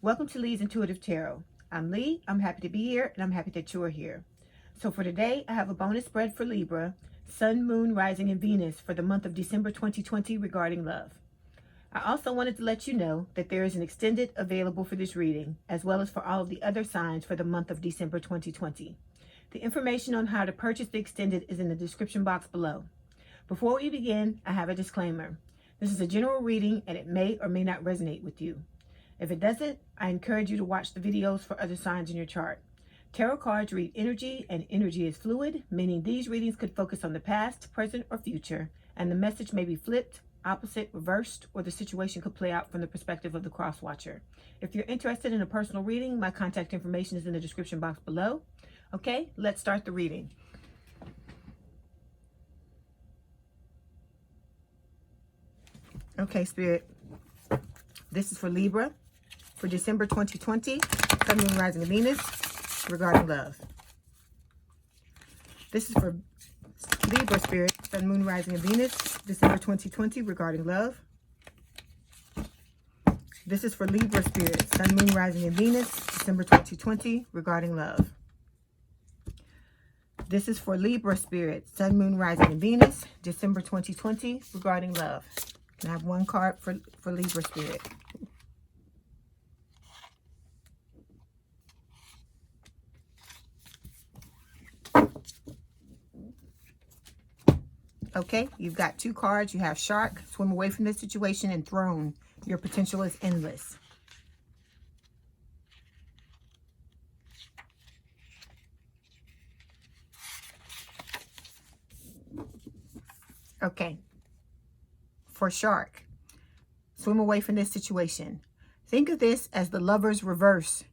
Welcome to Leigh's Intuitive Tarot. I'm Leigh. I'm happy to be here, and I'm happy that you're here. So for today, I have a bonus spread for Libra, Sun, Moon, Rising, and Venus for the month of December 2020 regarding love. I also wanted to let you know that there is an extended available for this reading, as well as for all of the other signs for the month of December 2020. The information on how to purchase the extended is in the description box below. Before we begin, I have a disclaimer. This is a general reading, and it may or may not resonate with you. If it doesn't, I encourage you to watch the videos for other signs in your chart. Tarot cards read energy, and energy is fluid, meaning these readings could focus on the past, present, or future, and the message may be flipped, opposite, reversed, or the situation could play out from the perspective of the cross-watcher. If you're interested in a personal reading, my contact information is in the description box below. Okay, let's start the reading. Okay, Spirit, this is for Libra. For December 2020, Sun, Moon, Rising, and Venus, regarding love. This is for Libra Spirit, Sun, Moon, Rising, and Venus, December 2020, regarding love. This is for Libra Spirit, Sun, Moon, Rising, and Venus, December 2020, regarding love. This is for Libra Spirit, Sun, Moon, Rising, and Venus, December 2020, regarding love. And I have one card for Libra Spirit. Okay, you've got two cards. You have Shark, swim away from this situation, and Throne. Your potential is endless. Okay, for Shark, swim away from this situation. Think of this as the Lovers reversed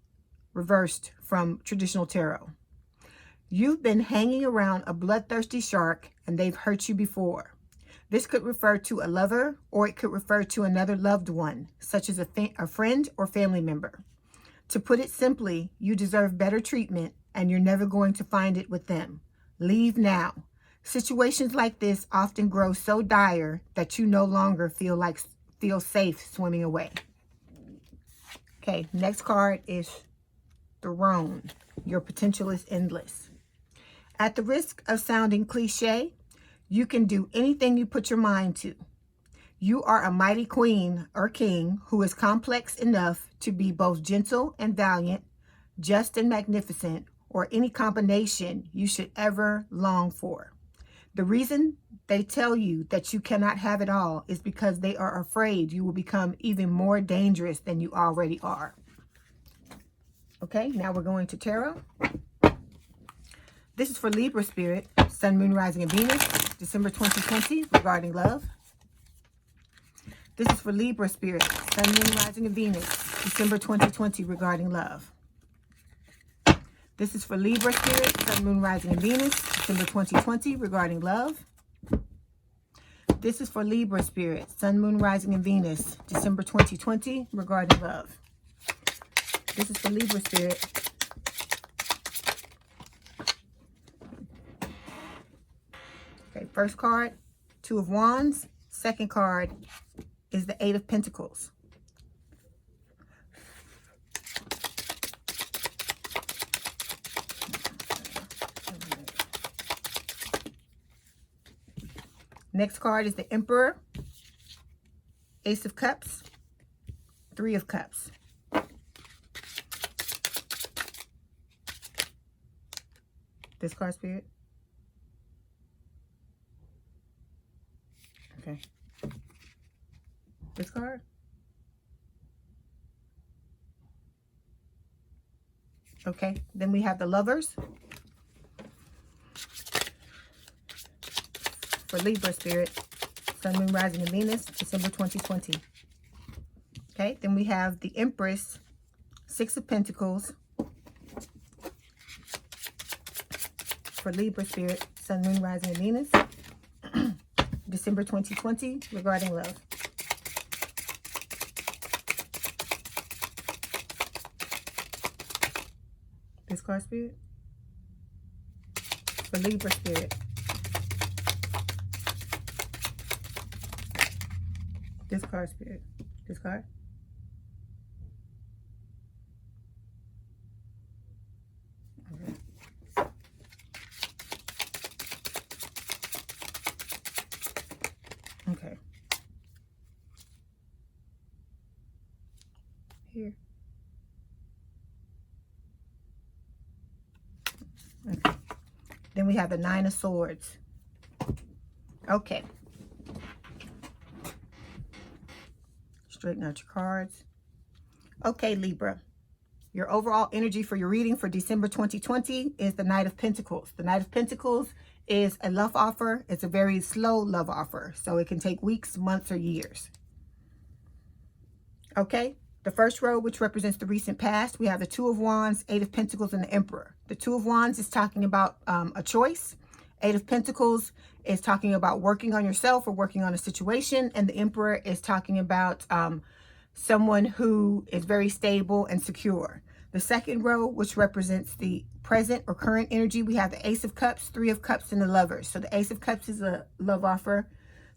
from traditional tarot. You've been hanging around a bloodthirsty shark and they've hurt you before. This could refer to a lover, or it could refer to another loved one, such as a friend or family member. To put it simply, you deserve better treatment and you're never going to find it with them. Leave now. Situations like this often grow so dire that you no longer feel safe swimming away. Okay, next card is Throne. Your potential is endless. At the risk of sounding cliche, you can do anything you put your mind to. You are a mighty queen or king who is complex enough to be both gentle and valiant, just and magnificent, or any combination you should ever long for. The reason they tell you that you cannot have it all is because they are afraid you will become even more dangerous than you already are. Okay, now we're going to Tarot. This is for Libra Spirit, Sun, Moon, Rising, and Venus, December 2020, regarding love. This is for Libra Spirit, Sun, Moon, Rising, and Venus, December 2020, regarding love. This is for Libra Spirit, Sun, Moon, Rising, and Venus, December 2020, regarding love. This is for Libra Spirit, Sun, Moon, Rising, and Venus, December 2020, regarding love. This is for Libra Spirit. Okay, first card, Two of Wands. Second card is the Eight of Pentacles. Next card is the Emperor, Ace of Cups, Three of Cups. This card, Spirit. Okay. This card. Okay. Then we have the Lovers. For Libra Spirit, Sun, Moon, Rising, and Venus, December 2020. Okay. Then we have the Empress, Six of Pentacles. For Libra Spirit, Sun, Moon, Rising, and Venus, December 2020, regarding love. This card, Spirit. For Libra Spirit. This card, Spirit. This card. here? Okay. Then we have the Nine of Swords. Okay. Straighten out your cards. Okay, Libra. Your overall energy for your reading for December 2020 is the Knight of Pentacles. The Knight of Pentacles is a love offer. It's a very slow love offer, so it can take weeks, months, or years. Okay, the first row, which represents the recent past, we have the Two of Wands, Eight of Pentacles, and the Emperor. The Two of Wands is talking about a choice. Eight of Pentacles is talking about working on yourself or working on a situation, and the Emperor is talking about someone who is very stable and secure. The second row, which represents the present or current energy, we have the Ace of Cups, Three of Cups, and the Lovers. So the Ace of Cups is a love offer.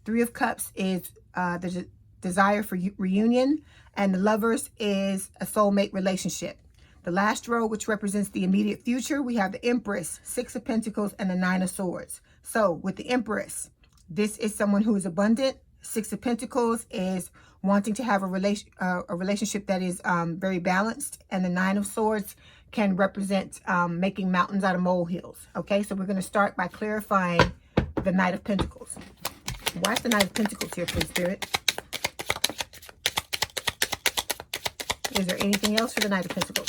Three of Cups is the desire for reunion, and the Lovers is a soulmate relationship. The last row, which represents the immediate future, we have the Empress, Six of Pentacles, and the Nine of Swords. So with the Empress, this is someone who is abundant. Six of Pentacles is wanting to have a relationship that is very balanced, and the Nine of Swords can represent making mountains out of molehills. Okay, so we're going to start by clarifying the Knight of Pentacles. Why is the Knight of Pentacles here, please, Spirit? Is there anything else for the Knight of Pentacles?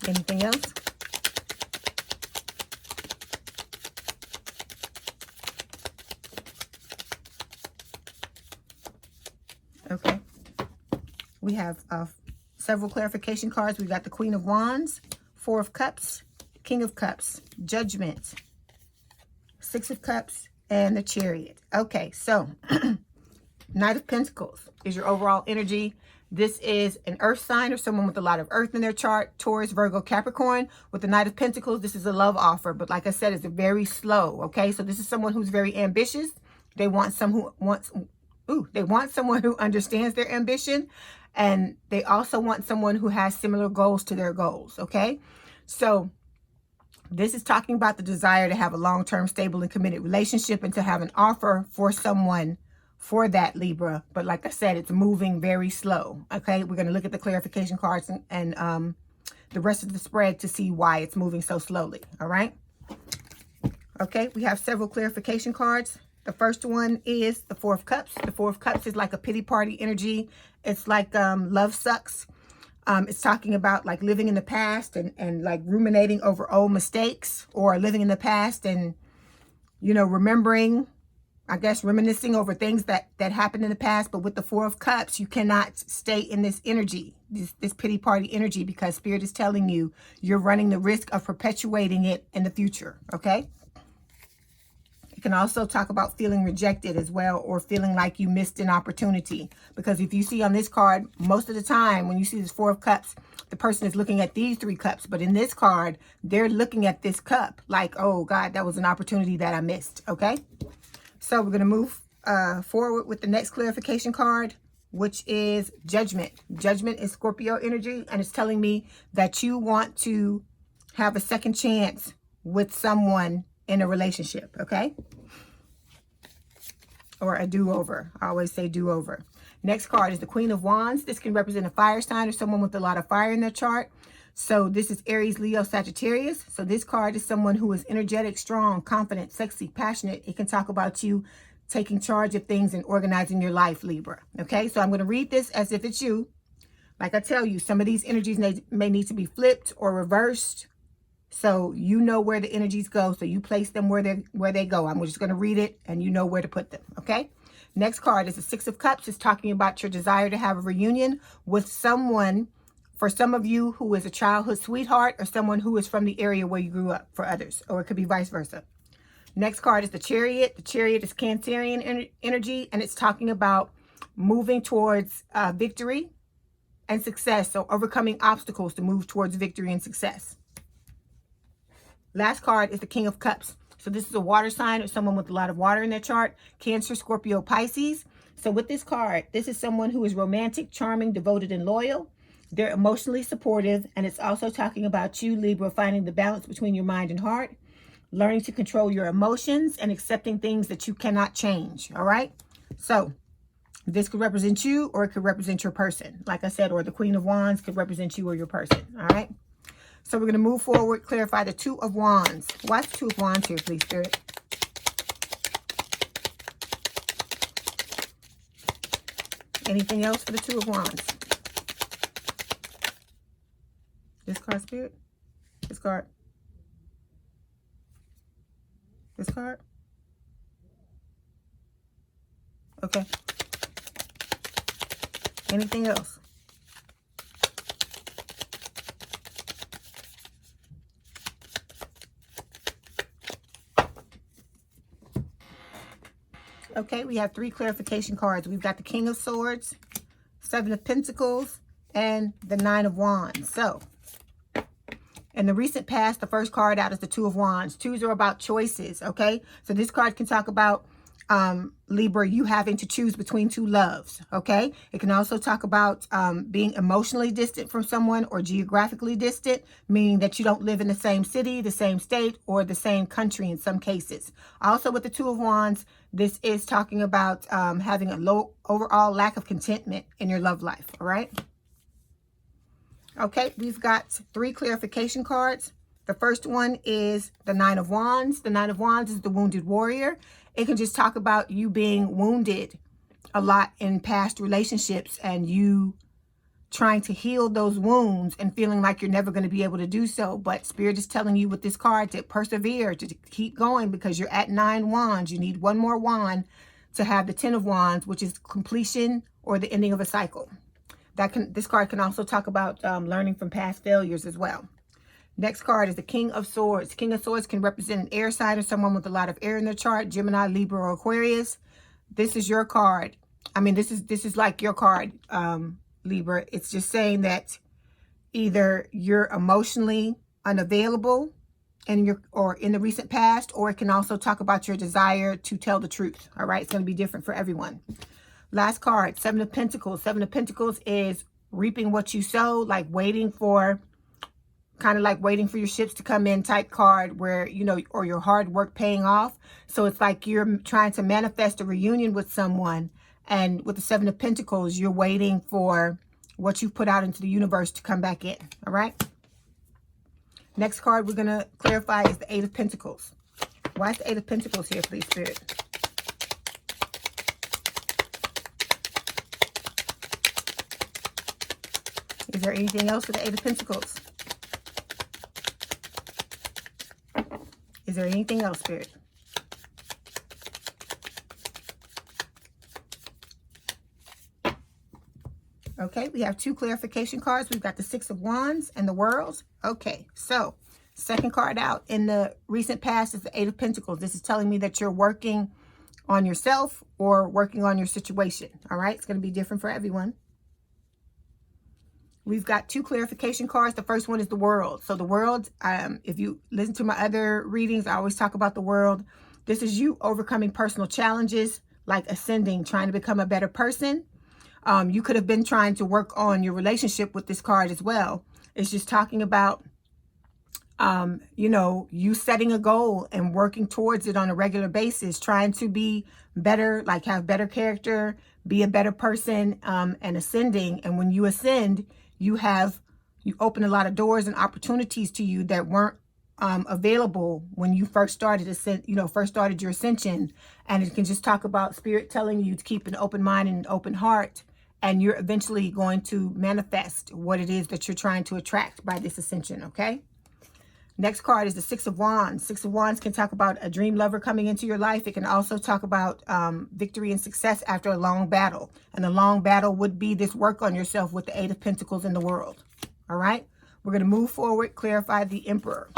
Anything else? Okay. We have several clarification cards. We've got the Queen of Wands, Four of Cups, King of Cups, Judgment, Six of Cups, and the Chariot. Okay, so Knight of Pentacles is your overall energy. This is an earth sign or someone with a lot of earth in their chart. Taurus, Virgo, Capricorn. With the Knight of Pentacles, this is a love offer. But like I said, it's very slow. Okay, so this is someone who's very ambitious. They want someone who understands their ambition. And they also want someone who has similar goals to their goals. Okay, so this is talking about the desire to have a long-term, stable, and committed relationship and to have an offer for someone for that, Libra. But like I said, it's moving very slow. Okay, we're going to look at the clarification cards and the rest of the spread to see why it's moving so slowly. All right. Okay, we have several clarification cards. The first one is the Four of Cups. The Four of Cups is like a pity party energy. It's like love sucks. It's talking about like living in the past and like ruminating over old mistakes, or living in the past and, you know, remembering, I guess, reminiscing over things that happened in the past. But with the Four of Cups, you cannot stay in this energy, this pity party energy, because Spirit is telling you you're running the risk of perpetuating it in the future. Okay. You can also talk about feeling rejected as well, or feeling like you missed an opportunity. Because if you see on this card, most of the time when you see this Four of Cups, the person is looking at these three cups. But in this card, they're looking at this cup like, oh God, that was an opportunity that I missed. Okay. So we're going to move forward with the next clarification card, which is Judgment. Judgment is Scorpio energy, and it's telling me that you want to have a second chance with someone in a relationship, okay? Or a do-over. I always say do-over. Next card is the Queen of Wands. This can represent a fire sign or someone with a lot of fire in their chart. So this is Aries, Leo, Sagittarius. So this card is someone who is energetic, strong, confident, sexy, passionate. It can talk about you taking charge of things and organizing your life, Libra. Okay, so I'm going to read this as if it's you. Like I tell you, some of these energies may need to be flipped or reversed. So you know where the energies go. So you place them where they go. I'm just going to read it and you know where to put them. Okay. Next card is the Six of Cups. It's talking about your desire to have a reunion with someone, for some of you, who is a childhood sweetheart, or someone who is from the area where you grew up, for others, or it could be vice versa. Next card is the Chariot. The Chariot is Cancerian energy, and it's talking about moving towards victory and success. So overcoming obstacles to move towards victory and success. Last card is the King of Cups. So this is a water sign or someone with a lot of water in their chart. Cancer, Scorpio, Pisces. So with this card, this is someone who is romantic, charming, devoted, and loyal. They're emotionally supportive. And it's also talking about you, Libra, finding the balance between your mind and heart, learning to control your emotions, and accepting things that you cannot change. All right. So This could represent you, or it could represent your person. Like I said, or the Queen of Wands could represent you or your person. All right. So we're going to move forward, clarify the Two of Wands. Why's the Two of Wands here, please, Spirit? Anything else for the Two of Wands? This card, Spirit? This card? This card? Okay. Anything else? Okay, we have 3 clarification cards. We've got the King of Swords, 7 of Pentacles, and the 9 of Wands. So, in the recent past, the first card out is the Two of Wands. Twos are about choices, okay? So this card can talk about, Libra, you having to choose between 2 loves, okay? It can also talk about being emotionally distant from someone or geographically distant, meaning that you don't live in the same city, the same state, or the same country in some cases. Also with the Two of Wands, this is talking about having a low overall lack of contentment in your love life, all right? Okay, we've got 3 clarification cards. The first one is the 9 of Wands. The 9 of Wands is the wounded warrior. It can just talk about you being wounded a lot in past relationships and you trying to heal those wounds and feeling like you're never going to be able to do so. But Spirit is telling you with this card to persevere, to keep going, because you're at 9 wands. You need one more wand to have the 10 of Wands, which is completion or the ending of a cycle. This card can also talk about learning from past failures as well. Next card is the King of Swords. King of Swords can represent an air sign or someone with a lot of air in their chart, Gemini, Libra, or Aquarius. This is your card. I mean, this is like your card, Libra. It's just saying that either you're emotionally unavailable in the recent past, or it can also talk about your desire to tell the truth. All right, it's going to be different for everyone. Last card, 7 of Pentacles. 7 of Pentacles is reaping what you sow, like waiting for, kind of like waiting for your ships to come in type card where, you know, or your hard work paying off. So it's like you're trying to manifest a reunion with someone. And with the 7 of Pentacles, you're waiting for what you put out into the universe to come back in. All right. Next card we're going to clarify is the 8 of Pentacles. Why is the 8 of Pentacles here, please, Spirit? Is there anything else with the 8 of Pentacles? Is there anything else, Spirit? Okay, we have 2 clarification cards. We've got the 6 of Wands and the World. Okay, so second card out in the recent past is the 8 of Pentacles. This is telling me that you're working on yourself or working on your situation. All right, it's going to be different for everyone. We've got 2 clarification cards. The first one is the World. So the World, if you listen to my other readings, I always talk about the World. This is you overcoming personal challenges, like ascending, trying to become a better person. You could have been trying to work on your relationship with this card as well. It's just talking about, you know, you setting a goal and working towards it on a regular basis, trying to be better, like have better character, be a better person, and ascending. And when you ascend, you open a lot of doors and opportunities to you that weren't available when you first started your ascension. And it can just talk about Spirit telling you to keep an open mind and an open heart, and you're eventually going to manifest what it is that you're trying to attract by this ascension. Okay. Next card is the 6 of Wands. 6 of Wands can talk about a dream lover coming into your life. It can also talk about victory and success after a long battle. And the long battle would be this work on yourself with the 8 of Pentacles in the World. All right. We're going to move forward, clarify the Emperor.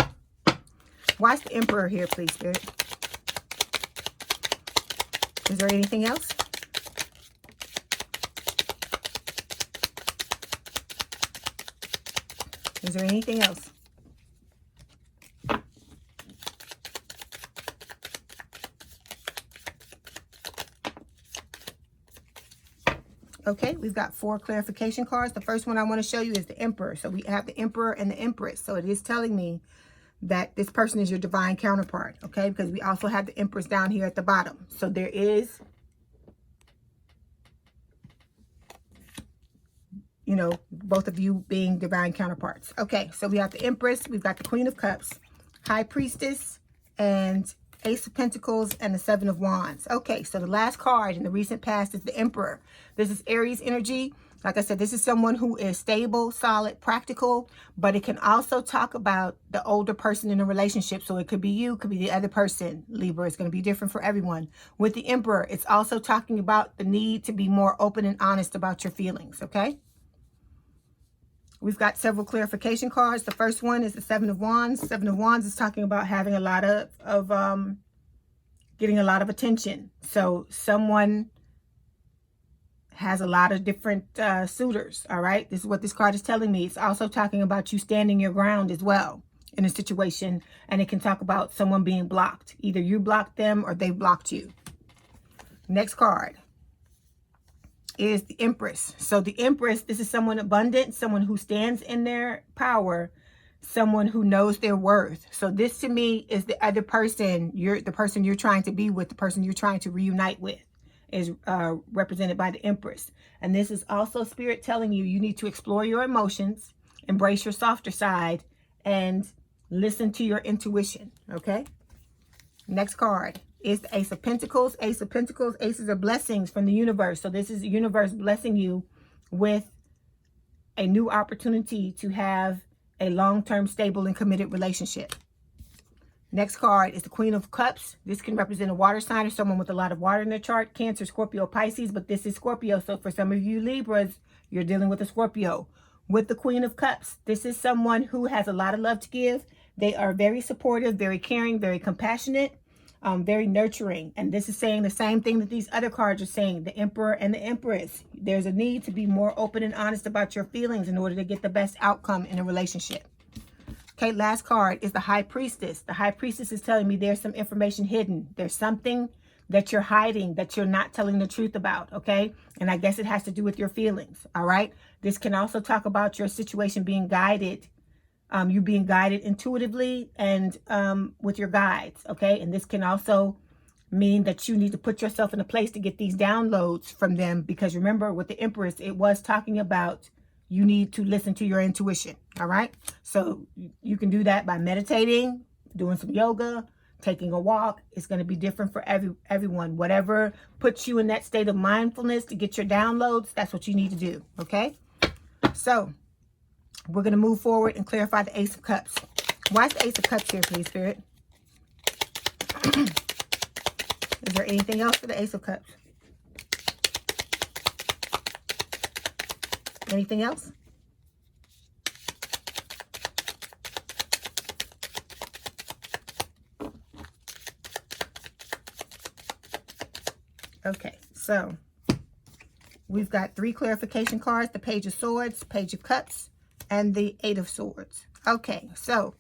Why is the Emperor here, please, Spirit? Is there anything else? Is there anything else? Okay, we've got 4 clarification cards. The first one I want to show you is the Emperor. So we have the Emperor and the Empress. So it is telling me that this person is your divine counterpart, okay? Because we also have the Empress down here at the bottom. So there is you know, both of you being divine counterparts. Okay, so we have the Empress, we've got the Queen of Cups, High Priestess, and Ace of Pentacles, and the Seven of Wands. Okay, so the last card in the recent past is the Emperor. This is Aries energy. Like I said, this is someone who is stable, solid, practical, but it can also talk about the older person in a relationship. So it could be you, could be the other person. Libra is going to be different for everyone. With the Emperor, it's also talking about the need to be more open and honest about your feelings, okay? We've got several clarification cards. The first one is the Seven of Wands. Seven of Wands is talking about having a lot of getting a lot of attention. So someone has a lot of different suitors, all right? This is what this card is telling me. It's also talking about you standing your ground as well in a situation, and it can talk about someone being blocked. Either you blocked them or they blocked you. Next card is the Empress. So the Empress, this is someone abundant, someone who stands in their power, someone who knows their worth. So this to me is the other person, the person you're trying to be with, the person you're trying to reunite with, is represented by the Empress. And this is also Spirit telling you, you need to explore your emotions, embrace your softer side, and listen to your intuition, okay? Next card is the Ace of Pentacles. Ace of Pentacles, aces are blessings from the universe. So this is the universe blessing you with a new opportunity to have a long-term, stable, and committed relationship. Next card is the Queen of Cups. This can represent a water sign or someone with a lot of water in their chart. Cancer, Scorpio, Pisces, but this is Scorpio. So for some of you Libras, you're dealing with a Scorpio. With the Queen of Cups, this is someone who has a lot of love to give. They are very supportive, very caring, very compassionate, very nurturing. And this is saying the same thing that these other cards are saying, the Emperor and the Empress. There's a need to be more open and honest about your feelings in order to get the best outcome in a relationship. Okay, last card is the High Priestess. The High Priestess is telling me there's some information hidden. There's something that you're hiding, that you're not telling the truth about, okay? And I guess it has to do with your feelings, all right? This can also talk about your situation being guided, you being guided intuitively and with your guides, okay? And this can also mean that you need to put yourself in a place to get these downloads from them, because remember, with the Empress, it was talking about you need to listen to your intuition, all right? So you can do that by meditating, doing some yoga, taking a walk. It's going to be different for everyone. Whatever puts you in that state of mindfulness to get your downloads, that's what you need to do, okay? So we're going to move forward and clarify the Ace of Cups. Why is the Ace of Cups here, please, Spirit? Is there anything else for the Ace of Cups? Anything else? Okay, so we've got 3 clarification cards, the Page of Swords, Page of Cups, and the 8 of Swords. Okay, so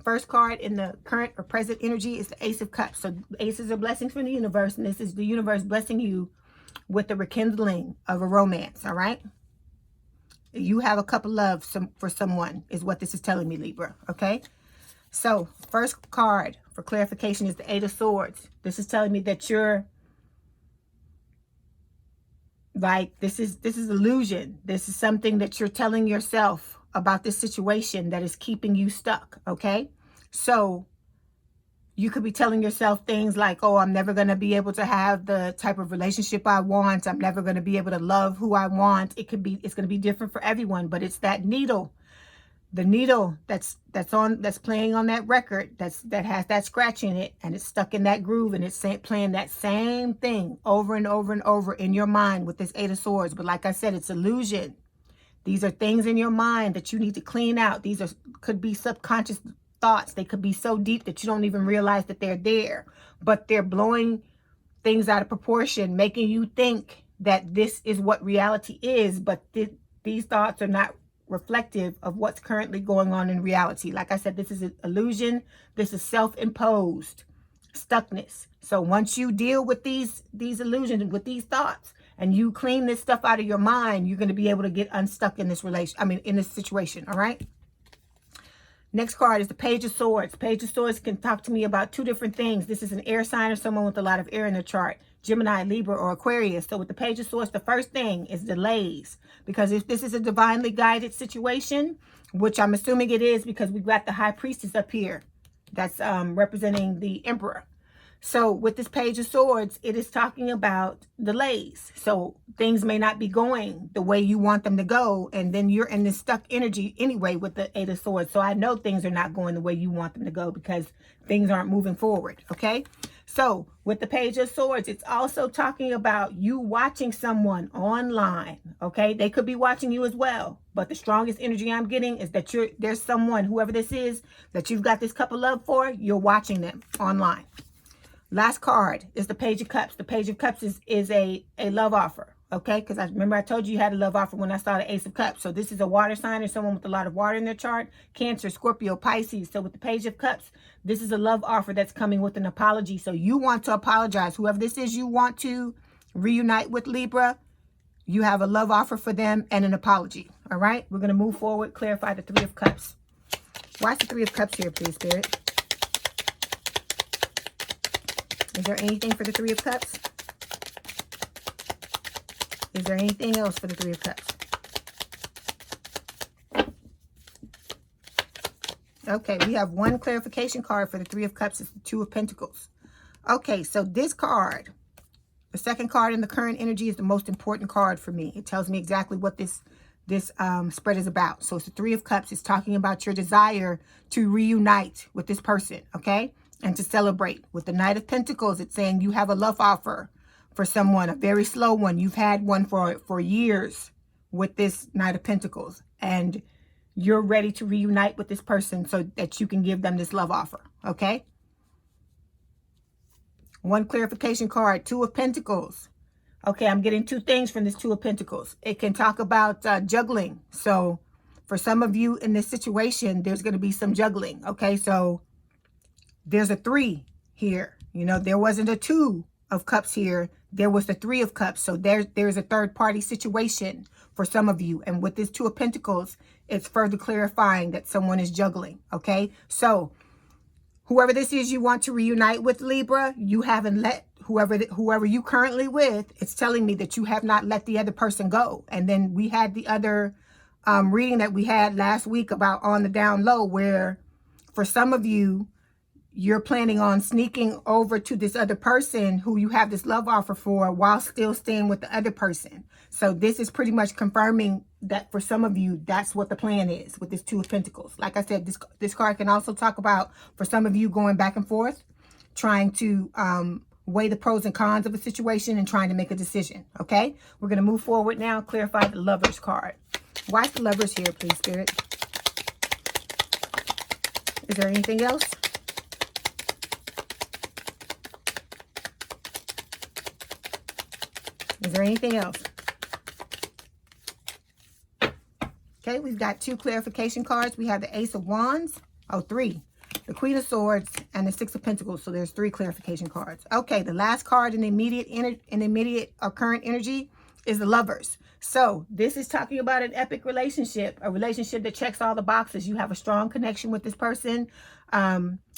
first card in the current or present energy is the Ace of Cups. So aces are blessings from the universe, and this is the universe blessing you with the rekindling of a romance, all right? You have a cup of love for someone is what this is telling me, Libra, okay? So first card for clarification is the 8 of Swords. This is telling me that you're like, this is illusion. This is something that you're telling yourself about this situation that is keeping you stuck, okay? So you could be telling yourself things like, oh, I'm never going to be able to have the type of relationship I want. I'm never going to be able to love who I want. It's going to be different for everyone, but it's that needle, the needle that's playing on that record, that has that scratch in it, and it's stuck in that groove, and it's playing that same thing over and over and over in your mind with this 8 of Swords. But like I said, it's illusion. These are things in your mind that you need to clean out. These could be subconscious thoughts. They could be so deep that you don't even realize that they're there, but they're blowing things out of proportion, making you think that this is what reality is, but these thoughts are not reflective of what's currently going on in reality. Like I said, this is an illusion. This is self-imposed stuckness. So once you deal with these illusions, with these thoughts, and you clean this stuff out of your mind, you're going to be able to get unstuck in this in this situation, all right? Next card is the Page of Swords. Page of Swords can talk to me about two different things. This is an air sign or someone with a lot of air in their chart. Gemini, Libra, or Aquarius. So with the Page of Swords, the first thing is delays. Because if this is a divinely guided situation, which I'm assuming it is because we've got the High Priestess up here. That's representing the Emperor. So with this Page of Swords, it is talking about delays. So things may not be going the way you want them to go. And then you're in this stuck energy anyway with the Eight of Swords. So I know things are not going the way you want them to go because things aren't moving forward. Okay. So with the Page of Swords, it's also talking about you watching someone online. Okay. They could be watching you as well. But the strongest energy I'm getting is that there's someone, whoever this is, that you've got this cup of love for, you're watching them online. Last card is the Page of Cups. The Page of Cups is a love offer, okay? Because I remember I told you had a love offer when I saw the Ace of Cups. So this is a water sign or someone with a lot of water in their chart. Cancer, Scorpio, Pisces. So with the Page of Cups, this is a love offer that's coming with an apology. So you want to apologize. Whoever this is, you want to reunite with Libra. You have a love offer for them and an apology, all right? We're going to move forward, clarify the Three of Cups. Why's the Three of Cups here, please, Spirit? Is there anything for the Three of Cups? Is there anything else for the Three of Cups? Okay, we have one clarification card for the Three of Cups. It's the Two of Pentacles. Okay, so this card, the second card in the current energy, is the most important card for me. It tells me exactly what this spread is about. So it's the Three of Cups. It's talking about your desire to reunite with this person, okay? And to celebrate. With the Knight of Pentacles, it's saying you have a love offer for someone, a very slow one. You've had one for years with this Knight of Pentacles. And you're ready to reunite with this person so that you can give them this love offer. Okay? One clarification card, Two of Pentacles. Okay, I'm getting two things from this Two of Pentacles. It can talk about juggling. So for some of you in this situation, there's going to be some juggling. Okay, so there's a 3 here. You know, there wasn't a 2 of Cups here. There was the 3 of Cups. So there's a third party situation for some of you. And with this Two of Pentacles, it's further clarifying that someone is juggling. Okay. So whoever this is you want to reunite with, Libra, you haven't let whoever you currently with, it's telling me that you have not let the other person go. And then we had the other reading that we had last week about on the down low, where for some of you, you're planning on sneaking over to this other person who you have this love offer for while still staying with the other person. So this is pretty much confirming that for some of you, that's what the plan is with this Two of Pentacles. Like I said, this card can also talk about, for some of you, going back and forth, trying to weigh the pros and cons of a situation and trying to make a decision. Okay, we're going to move forward now. Clarify the Lovers card. Why's the Lovers here, please, Spirit? Is there anything else? Is there anything else? Okay, we've got two clarification cards. We have the Ace of Wands. Oh, 3. The Queen of Swords and the Six of Pentacles. So there's 3 clarification cards. Okay, the last card in the immediate or current energy is the Lovers. So this is talking about an epic relationship, a relationship that checks all the boxes. You have a strong connection with this person.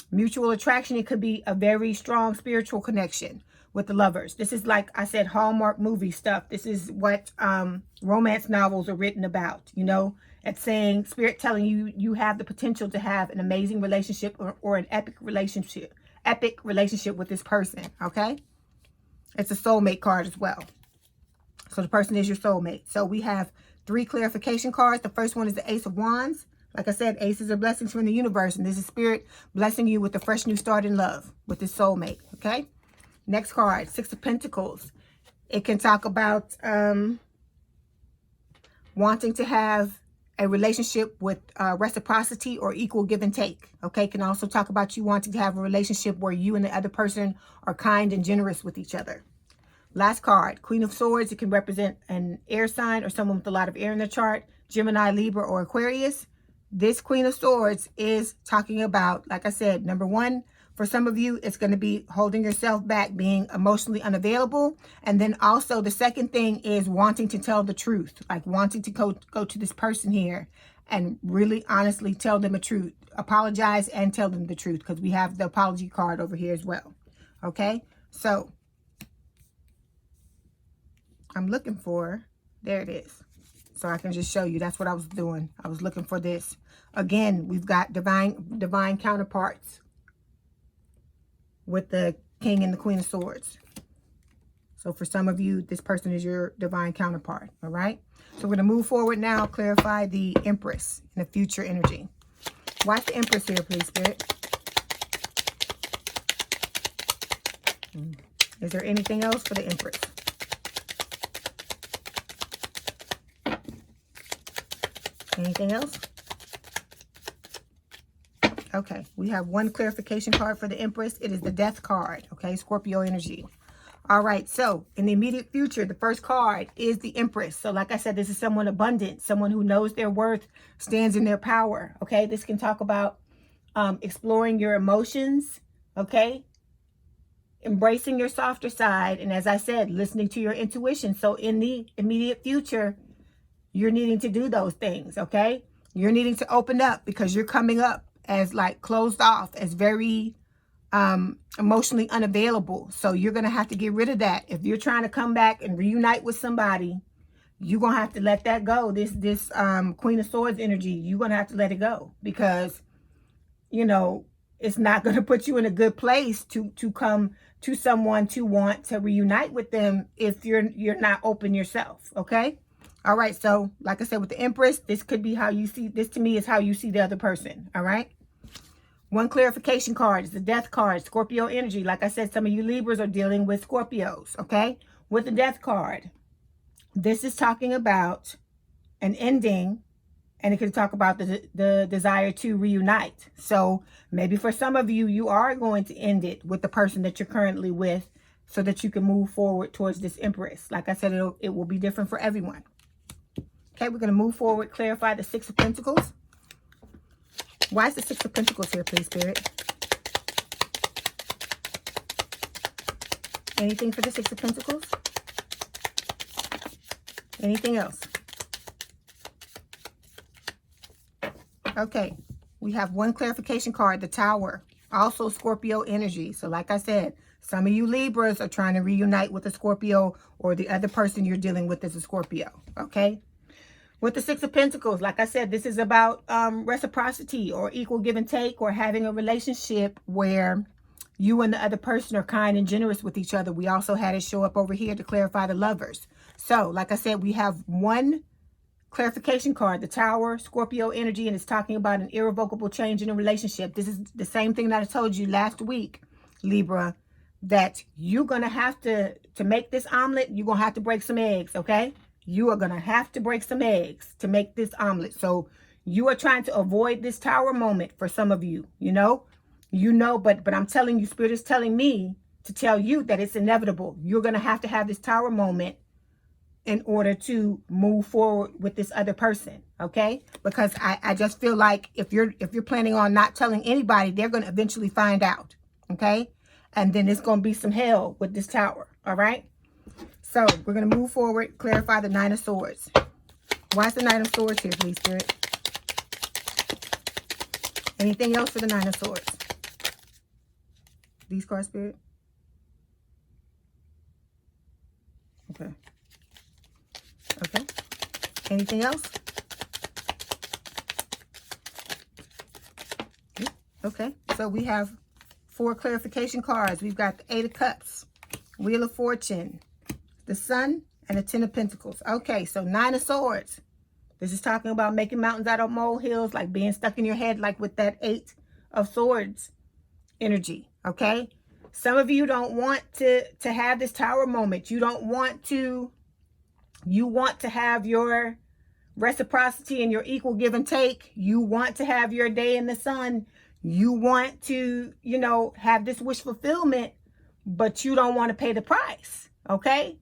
Mutual attraction. It could be a very strong spiritual connection with the Lovers. This is, like I said, Hallmark movie stuff. This is what romance novels are written about, you know. It's saying, Spirit telling you, you have the potential to have an amazing relationship or an epic relationship with this person, okay? It's a soulmate card as well. So the person is your soulmate. So we have 3 clarification cards. The first one is the Ace of Wands. Like I said, aces are blessings from the universe, and this is Spirit blessing you with a fresh new start in love with this soulmate, okay? Next card, Six of Pentacles. It can talk about wanting to have a relationship with reciprocity or equal give and take. Okay, it can also talk about you wanting to have a relationship where you and the other person are kind and generous with each other. Last card, Queen of Swords. It can represent an air sign or someone with a lot of air in their chart. Gemini, Libra, or Aquarius. This Queen of Swords is talking about, like I said, number 1, For some of you, it's going to be holding yourself back, being emotionally unavailable. And then also the second thing is wanting to tell the truth, like wanting to go to this person here and really honestly tell them the truth. Apologize and tell them the truth, because we have the apology card over here as well. Okay, so I'm looking for, there it is. So I can just show you, that's what I was doing. I was looking for this. Again, we've got divine counterparts with the King and the Queen of Swords. So for some of you, this person is your divine counterpart, all right? So we're going to move forward now, clarify the Empress in the future energy. Watch the Empress here, please, Spirit. Is there anything else for the Empress? Anything else? Okay, we have one clarification card for the Empress. It is the Death card, okay, Scorpio energy. All right, so in the immediate future, the first card is the Empress. So like I said, this is someone abundant, someone who knows their worth, stands in their power, okay? This can talk about exploring your emotions, okay? Embracing your softer side, and as I said, listening to your intuition. So in the immediate future, you're needing to do those things, okay? You're needing to open up because you're coming up as like closed off, as very emotionally unavailable. So you're going to have to get rid of that. If you're trying to come back and reunite with somebody, you're going to have to let that go. This Queen of Swords energy, you're going to have to let it go, because, you know, it's not going to put you in a good place to come to someone to want to reunite with them if you're not open yourself, okay? All right, so like I said, with the Empress, this could be how you see, this to me is how you see the other person, all right? One clarification card is the Death card, Scorpio energy. Like I said, some of you Libras are dealing with Scorpios, okay? With the Death card, this is talking about an ending, and it could talk about the desire to reunite. So maybe for some of you, you are going to end it with the person that you're currently with so that you can move forward towards this Empress. Like I said, it will be different for everyone. Okay, we're going to move forward, clarify the Six of Pentacles. Why is the Six of Pentacles here, please, Spirit? Anything for the Six of Pentacles? Anything else? Okay, we have one clarification card, the Tower. Also Scorpio energy. So like I said, some of you Libras are trying to reunite with a Scorpio, or the other person you're dealing with is a Scorpio, okay? With the Six of Pentacles, like I said, this is about reciprocity or equal give and take, or having a relationship where you and the other person are kind and generous with each other. We also had it show up over here to clarify the Lovers. So, like I said, we have one clarification card, the Tower, Scorpio energy, and it's talking about an irrevocable change in a relationship. This is the same thing that I told you last week, Libra, that you're going to have to make this omelet, you're going to have to break some eggs, okay? You are going to have to break some eggs to make this omelet. So you are trying to avoid this Tower moment for some of you, you know, but I'm telling you, Spirit is telling me to tell you that it's inevitable. You're going to have this Tower moment in order to move forward with this other person, okay? Because I just feel like if you're planning on not telling anybody, they're going to eventually find out, okay? And then it's going to be some hell with this Tower, all right? So we're going to move forward, clarify the Nine of Swords. Why is the Nine of Swords here, please, Spirit? Anything else for the Nine of Swords? These cards, Spirit? Okay. Okay. Anything else? Okay. So we have 4 clarification cards. We've got the Eight of Cups, Wheel of Fortune, the Sun, and the Ten of Pentacles. Okay, so Nine of Swords. This is talking about making mountains out of molehills, like being stuck in your head, like with that Eight of Swords energy, okay? Some of you don't want to have this Tower moment. You don't want to, you want to have your reciprocity and your equal give and take. You want to have your day in the sun. You want to, you know, have this wish fulfillment, but you don't want to pay the price, okay?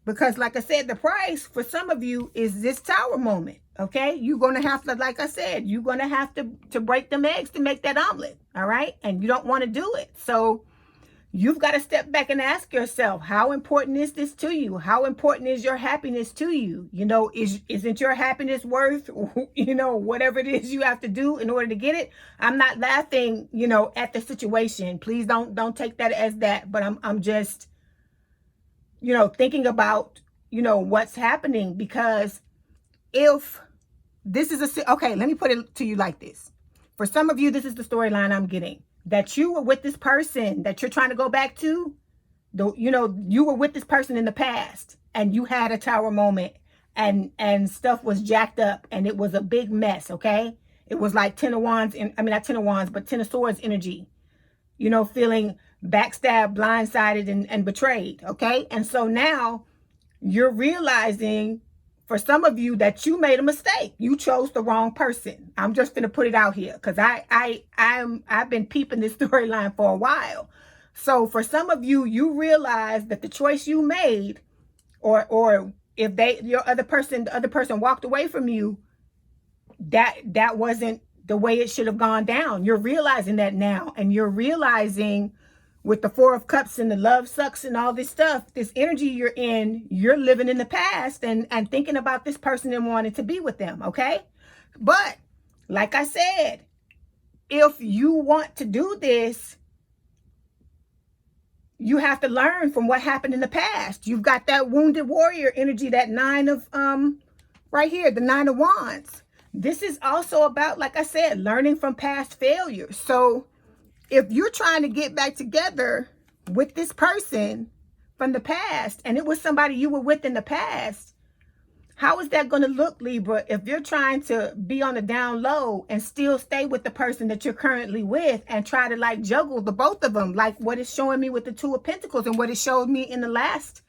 Because like I said, the price for some of you is this Tower moment. Okay, you're going to have to, like I said, you're going to have to break them eggs to make that omelet. All right, and you don't want to do it. So you've got to step back and ask yourself, how important is this to you? How important is your happiness to you? You know, isn't your happiness worth, you know, whatever it is you have to do in order to get it? I'm not laughing, you know, at the situation. Please don't take that as that. But I'm just, you know, thinking about, you know, what's happening. Because if this is okay, let me put it to you like this. For some of you, this is the storyline I'm getting. That you were with this person that you're trying to go back to. You know, you were with this person in the past and you had a Tower moment and stuff was jacked up and it was a big mess, okay? It was like Ten of Wands, I mean, not Ten of Wands, but Ten of Swords energy. You know, feeling backstabbed, blindsided, and betrayed, okay? And so now you're realizing, for some of you, that you made a mistake. You chose the wrong person. I'm just going to put it out here because I've been peeping this storyline for a while. So for some of you, you realize that the choice you made, or if the other person walked away from you, that wasn't the way it should have gone down. You're realizing that now, and you're realizing, with the Four of Cups and the love sucks and all this stuff, this energy you're in, you're living in the past and thinking about this person and wanting to be with them, okay? But like I said, if you want to do this, you have to learn from what happened in the past. You've got that wounded warrior energy, that Nine of, right here, the Nine of Wands. This is also about, like I said, learning from past failures. So if you're trying to get back together with this person from the past, and it was somebody you were with in the past, how is that going to look, Libra, if you're trying to be on the down low and still stay with the person that you're currently with and try to like juggle the both of them, like what it's showing me with the Two of Pentacles and what it showed me in the last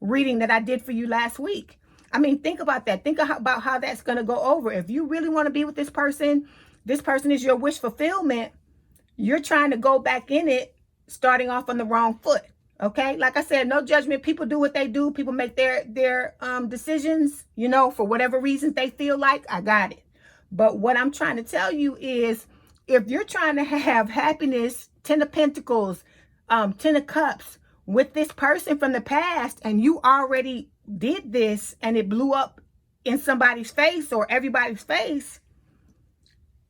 reading that I did for you last week? I mean, think about that. Think about how that's going to go over. If you really want to be with this person is your wish fulfillment. You're trying to go back in it, starting off on the wrong foot. Okay, like I said, no judgment. People do what they do. People make their decisions, you know, for whatever reasons they feel like. I got it. But what I'm trying to tell you is, if you're trying to have happiness, Ten of Pentacles, Ten of Cups with this person from the past, and you already did this and it blew up in somebody's face or everybody's face,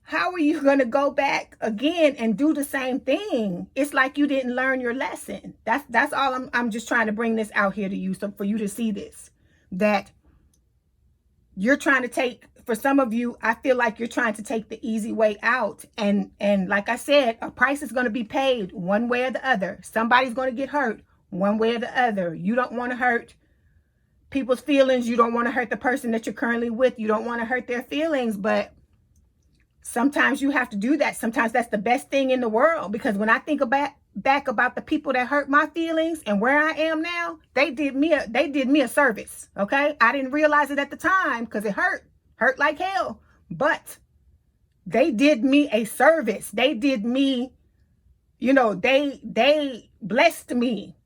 how are you going to go back again and do the same thing? It's like you didn't learn your lesson. That's all. I'm just trying to bring this out here to you, so for you to see this, that you're trying to take, for some of you, I feel like you're trying to take the easy way out. And like I said, a price is going to be paid one way or the other. Somebody's going to get hurt one way or the other. You don't want to hurt people's feelings. You don't want to hurt the person that you're currently with. You don't want to hurt their feelings, but sometimes you have to do that. Sometimes that's the best thing in the world, because when I think back about the people that hurt my feelings and where I am now, they did me a service. Okay, I didn't realize it at the time because it hurt like hell, but they did me a service. They did me, you know, they blessed me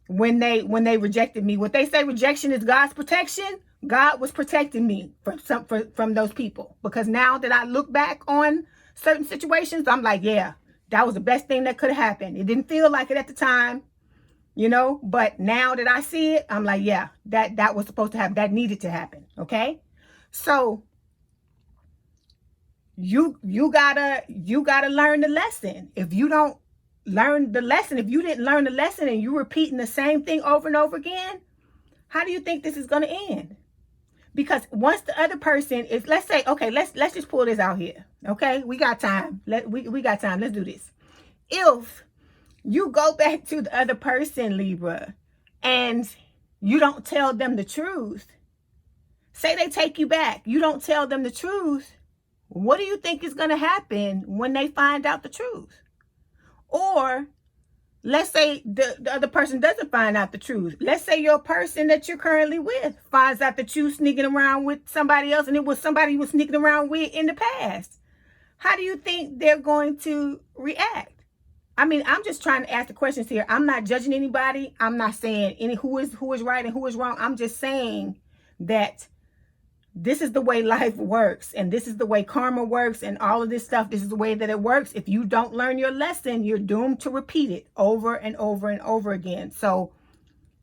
when they rejected me. What they say rejection is God's protection. God was protecting me from those people, because now that I look back on certain situations, I'm like, yeah, that was the best thing that could have happened. It didn't feel like it at the time, you know, but now that I see it, I'm like, yeah, that was supposed to happen. That needed to happen. Okay. So you gotta learn the lesson. If you don't learn the lesson, if you didn't learn the lesson and you're repeating the same thing over and over again, how do you think this is going to end? Because once the other person is, let's say, okay, let's just pull this out here. Okay, we got time. We got time. Let's do this. If you go back to the other person, Libra, and you don't tell them the truth, say they take you back, you don't tell them the truth, what do you think is going to happen when they find out the truth? Or let's say the other person doesn't find out the truth. Let's say your person that you're currently with finds out that you sneaking around with somebody else, and it was somebody you was sneaking around with in the past. How do you think they're going to react? I mean, I'm just trying to ask the questions here. I'm not judging anybody. I'm not saying who is right and who is wrong. I'm just saying that this is the way life works, and this is the way karma works, and all of this stuff. This is the way that it works. If you don't learn your lesson, you're doomed to repeat it over and over and over again. So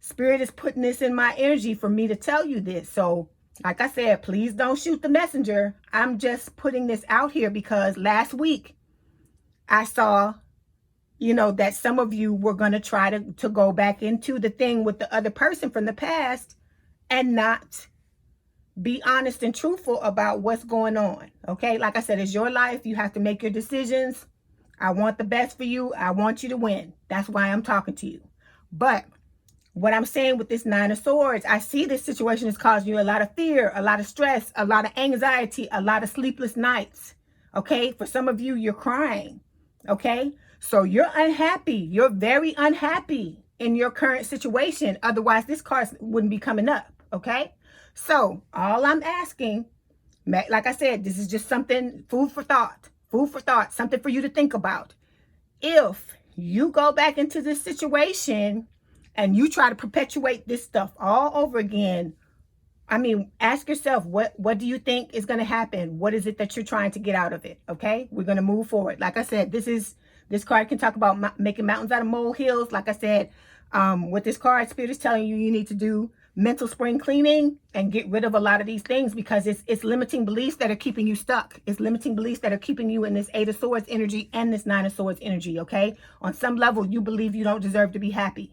Spirit is putting this in my energy for me to tell you this. So like I said, please don't shoot the messenger. I'm just putting this out here because last week I saw, you know, that some of you were going to try to go back into the thing with the other person from the past and not be honest and truthful about what's going on. Okay, like I said, it's your life. You have to make your decisions. I want the best for you. I want you to win. That's why I'm talking to you. But what I'm saying with this Nine of Swords, I see this situation is causing you a lot of fear, a lot of stress, a lot of anxiety, a lot of sleepless nights. Okay, for some of you, you're crying. Okay, so you're unhappy. You're very unhappy in your current situation. Otherwise, this card wouldn't be coming up. Okay. So all I'm asking, like I said, this is just something, food for thought, something for you to think about. If you go back into this situation and you try to perpetuate this stuff all over again, I mean, ask yourself, what do you think is going to happen? What is it that you're trying to get out of it? Okay, we're going to move forward. Like I said, this card can talk about making mountains out of molehills. Like I said, with this card, Spirit is telling you need to do mental spring cleaning and get rid of a lot of these things because it's limiting beliefs that are keeping you stuck. It's limiting beliefs that are keeping you in this Eight of Swords energy and this Nine of Swords energy, okay? On some level, you believe you don't deserve to be happy,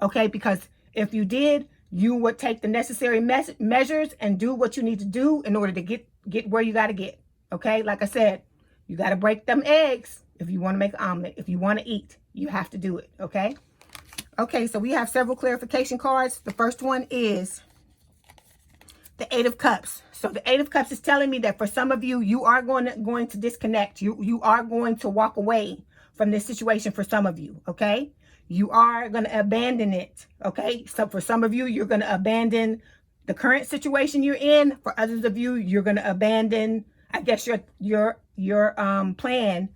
okay? Because if you did, you would take the necessary measures and do what you need to do in order to get where you got to get, okay? Like I said, you got to break them eggs if you want to make an omelet. If you want to eat, you have to do it, okay? Okay, so we have several clarification cards. The first one is the Eight of Cups. So the Eight of Cups is telling me that for some of you, you are going to disconnect. You are going to walk away from this situation for some of you, okay? You are going to abandon it, okay? So for some of you, you're going to abandon the current situation you're in. For others of you, you're going to abandon, I guess, your plan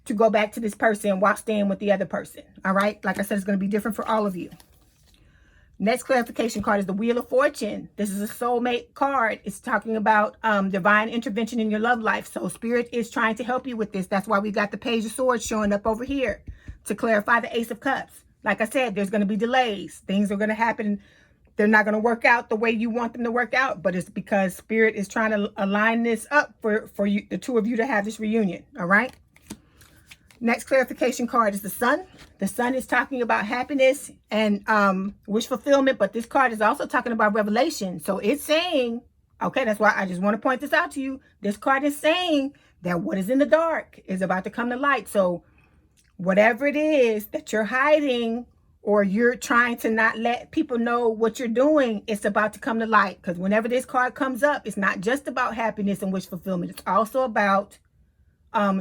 to go back to this person while staying with the other person. All right. Like I said, it's going to be different for all of you. Next clarification card is the Wheel of Fortune. This is a soulmate card. It's talking about divine intervention in your love life. So Spirit is trying to help you with this. That's why we got the Page of Swords showing up over here to clarify the Ace of Cups. Like I said, there's going to be delays. Things are going to happen. They're not going to work out the way you want them to work out, but it's because Spirit is trying to align this up for you, the two of you, to have this reunion. All right. Next clarification card is the Sun. The Sun is talking about happiness and wish fulfillment, but this card is also talking about revelation. So it's saying, okay, that's why I just want to point this out to you. This card is saying that what is in the dark is about to come to light. So whatever it is that you're hiding or you're trying to not let people know what you're doing, it's about to come to light. Because whenever this card comes up, it's not just about happiness and wish fulfillment. It's also about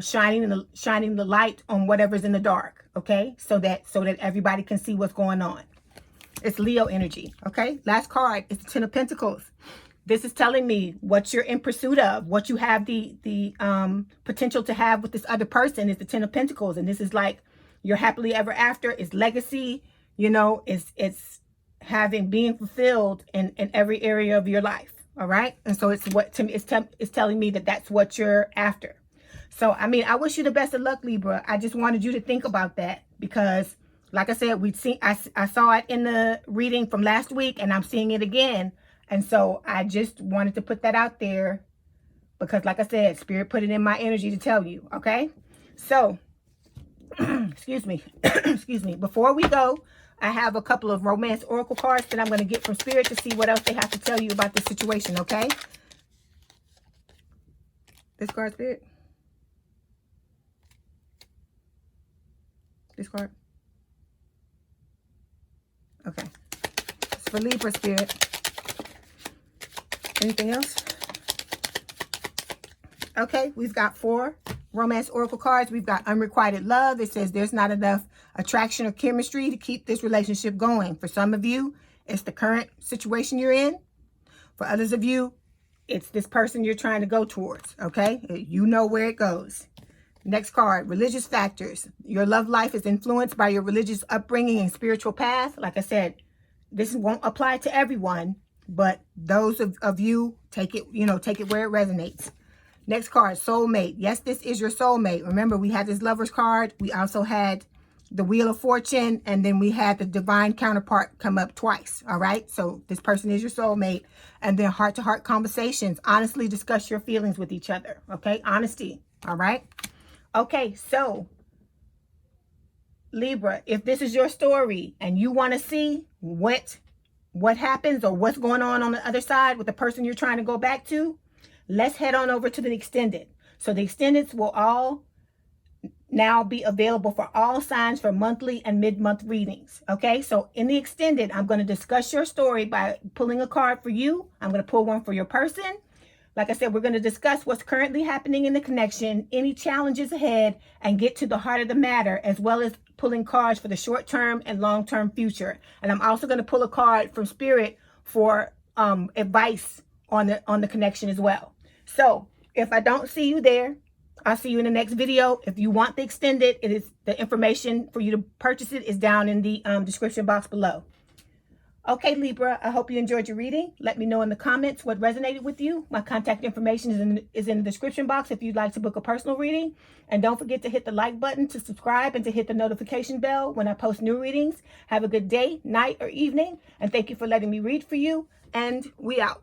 shining the light on whatever's in the dark, okay? So that everybody can see what's going on. It's Leo energy, okay? Last card is the Ten of Pentacles. This is telling me what you're in pursuit of, what you have the potential to have with this other person is the Ten of Pentacles, and this is like your happily ever after. It's legacy, you know. It's having being fulfilled in every area of your life, all right? And so it's telling me that that's what you're after. So, I mean, I wish you the best of luck, Libra. I just wanted you to think about that because, like I said, I saw it in the reading from last week and I'm seeing it again. And so I just wanted to put that out there because, like I said, Spirit put it in my energy to tell you, okay? So, excuse me. Excuse me. Before we go, I have a couple of romance oracle cards that I'm going to get from Spirit to see what else they have to tell you about this situation, okay? This card, Spirit. This card. Okay. It's for Libra, Spirit. Anything else? Okay, we've got 4 romance oracle cards. We've got unrequited love. It says there's not enough attraction or chemistry to keep this relationship going. For some of you, it's the current situation you're in. For others of you, it's this person you're trying to go towards, okay? You know where it goes. Next card, religious factors. Your love life is influenced by your religious upbringing and spiritual path. Like I said, this won't apply to everyone, but those of you, take it, take it where it resonates. Next card, soulmate. Yes, this is your soulmate. Remember, we had this Lover's card. We also had the Wheel of Fortune, and then we had the Divine Counterpart come up twice. All right, so this person is your soulmate. And then heart-to-heart conversations. Honestly discuss your feelings with each other. Okay, honesty. All right. Okay, so Libra, if this is your story and you want to see what happens or what's going on the other side with the person you're trying to go back to, let's head on over to the extended. So the extendeds will all now be available for all signs for monthly and mid-month readings. Okay, so in the extended, I'm going to discuss your story by pulling a card for you. I'm going to pull one for your person. Like I said, we're going to discuss what's currently happening in the connection, any challenges ahead, and get to the heart of the matter, as well as pulling cards for the short-term and long-term future. And I'm also going to pull a card from Spirit for advice on the connection as well. So if I don't see you there, I'll see you in the next video. If you want the extended, it is the information for you to purchase it is down in the description box below. Okay, Libra, I hope you enjoyed your reading. Let me know in the comments what resonated with you. My contact information is in the description box if you'd like to book a personal reading. And don't forget to hit the like button to subscribe and to hit the notification bell when I post new readings. Have a good day, night, or evening. And thank you for letting me read for you. And we out.